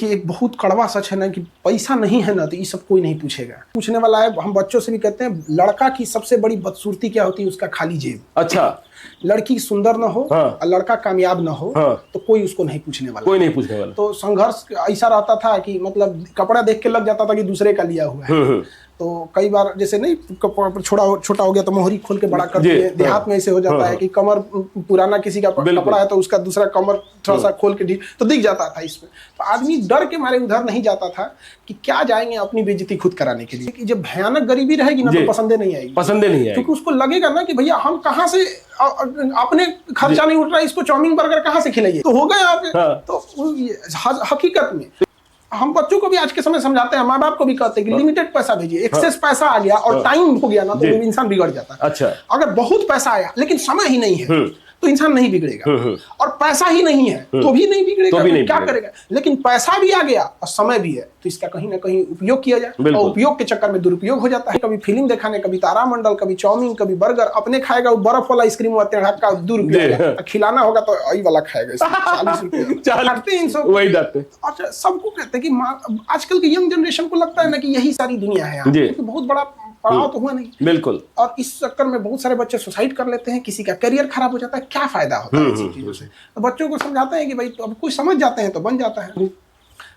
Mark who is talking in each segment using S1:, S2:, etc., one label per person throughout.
S1: देखिए एक बहुत कड़वा सच है ना कि पैसा नहीं है ना तो ये सब कोई नहीं पूछेगा। पूछने वाला है, हम बच्चों से भी कहते हैं लड़का की सबसे बड़ी बदसूरती क्या होती है, उसका खाली जेब।
S2: अच्छा,
S1: लड़की सुंदर ना हो
S2: हाँ,
S1: और लड़का कामयाब ना हो,
S2: हाँ,
S1: तो कोई उसको नहीं पूछने वाला,
S2: कोई नहीं पूछने वाला।
S1: तो संघर्ष ऐसा रहता था कि मतलब कपड़ा देख के लग जाता था कि दूसरे का लिया हुआ है। तो कई बार जैसे नहीं छोटा हो गया तो मोहरी खोल के बड़ा कर दिए, देहात में ऐसे हो जाता है कि कमर पुराना किसी का कपड़ा है तो उसका दूसरा कमर थोड़ा सा खोल के तो दिख जाता था इसमें। तो आदमी डर के मारे उधर नहीं जाता था कि क्या जाएंगे अपनी बेइज्जती खुद कराने के लिए, कि जब भयानक गरीबी रहेगी ना तो पसंदे नहीं आएगी, क्योंकि उसको लगेगा ना कि भैया हम कहाँ से अपने खर्चा नहीं उठ रहा है, इसको चाउमीन बर्गर कहाँ से खिलाइए, तो हो गए आप। तो हकीकत में हम बच्चों को भी आज के समय समझाते हैं, माँ बाप को भी कहते हैं कि लिमिटेड पैसा भेजिए। एक्सेस पैसा आ गया और टाइम हो गया ना तो इंसान बिगड़ जाता है।
S2: अच्छा,
S1: अगर बहुत पैसा आया लेकिन समय ही नहीं है तो इंसान नहीं बिगड़ेगा, और पैसा ही नहीं है तो भी नहीं बिगड़ेगा, तो क्या करेगा। लेकिन पैसा भी आ गया और समय भी है तो इसका कहीं ना कहीं उपयोग किया जाए, और उपयोग के चक्कर में दुरुपयोग हो जाता है। कभी फिल्म दिखाने, कभी तारामंडल, कभी चाउमीन, कभी बर्गर, अपने खाएगा वो बर्फ वाला आइसक्रीम का दुरुपयोग, खिलाना होगा तो यही वाला खाएगा 40 रुपए। अच्छा, सबको कहते हैं कि आजकल की यंग जनरेशन को लगता है ना कि यही सारी दुनिया है, क्योंकि बहुत बड़ा पढ़ाओ तो हुआ नहीं,
S2: बिल्कुल,
S1: और इस चक्कर में बहुत सारे बच्चे सुसाइड कर लेते हैं, किसी का करियर खराब हो जाता है। क्या फायदा होता है ऐसी चीजों से। तो बच्चों को समझाते हैं कि भाई अब कुछ समझ जाते हैं तो बन जाता है।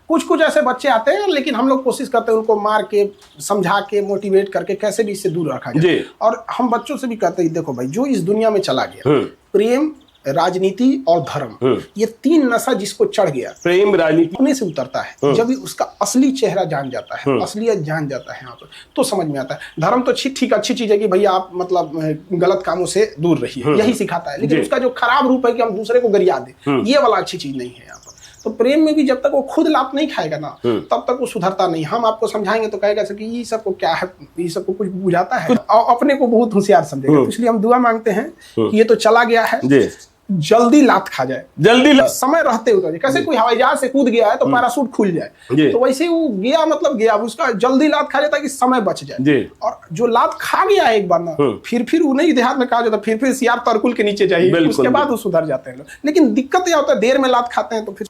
S1: कुछ ऐसे बच्चे आते हैं लेकिन हम लोग कोशिश करते हैं उनको मार के, समझा के, मोटिवेट करके कैसे भी इससे दूर रखा जाए। और हम बच्चों से भी कहते हैं देखो भाई, जो इस दुनिया में चला गया, प्रेम, राजनीति और धर्म, ये तीन नशा जिसको चढ़ गया, प्रेम राजनीति अपने से उतरता है जब उसका असली चेहरा जान जाता है, असलियत जान जाता है यहाँ पर, तो समझ में आता है। धर्म तो ठीक अच्छी चीज है कि भैया आप मतलब गलत कामों से दूर रहिए, यही सिखाता है, लेकिन उसका जो खराब रूप है कि हम दूसरे को गरिया दें, ये वाला अच्छी चीज नहीं है यहाँ पर। तो प्रेम में भी जब तक वो खुद लात नहीं खाएगा ना तब तक वो सुधरता नहीं। हम आपको समझाएंगे तो कहेगा कि ये सबको क्या है, ये सबको कुछ बुझाता है, और अपने को बहुत होशियार समझेगा। इसलिए हम दुआ मांगते हैं कि ये तो चला गया है, जल्दी लात खा जाए, जल्दी समय रहते उतर जाए। कैसे कोई हवाई जहाज से कूद गया है तो पैराशूट खुल जाए, तो वैसे वो गया मतलब गया, उसका जल्दी लात खा जाता कि समय बच जाए। और जो लात खा गया है एक बार ना, फिर वो नहीं देहात में कहा जाता, फिर सियार तरकुल के नीचे जाइए, उसके बाद वो सुधर जाते हैं लोग। लेकिन दिक्कत यह होता है देर में लात खाते हैं तो फिर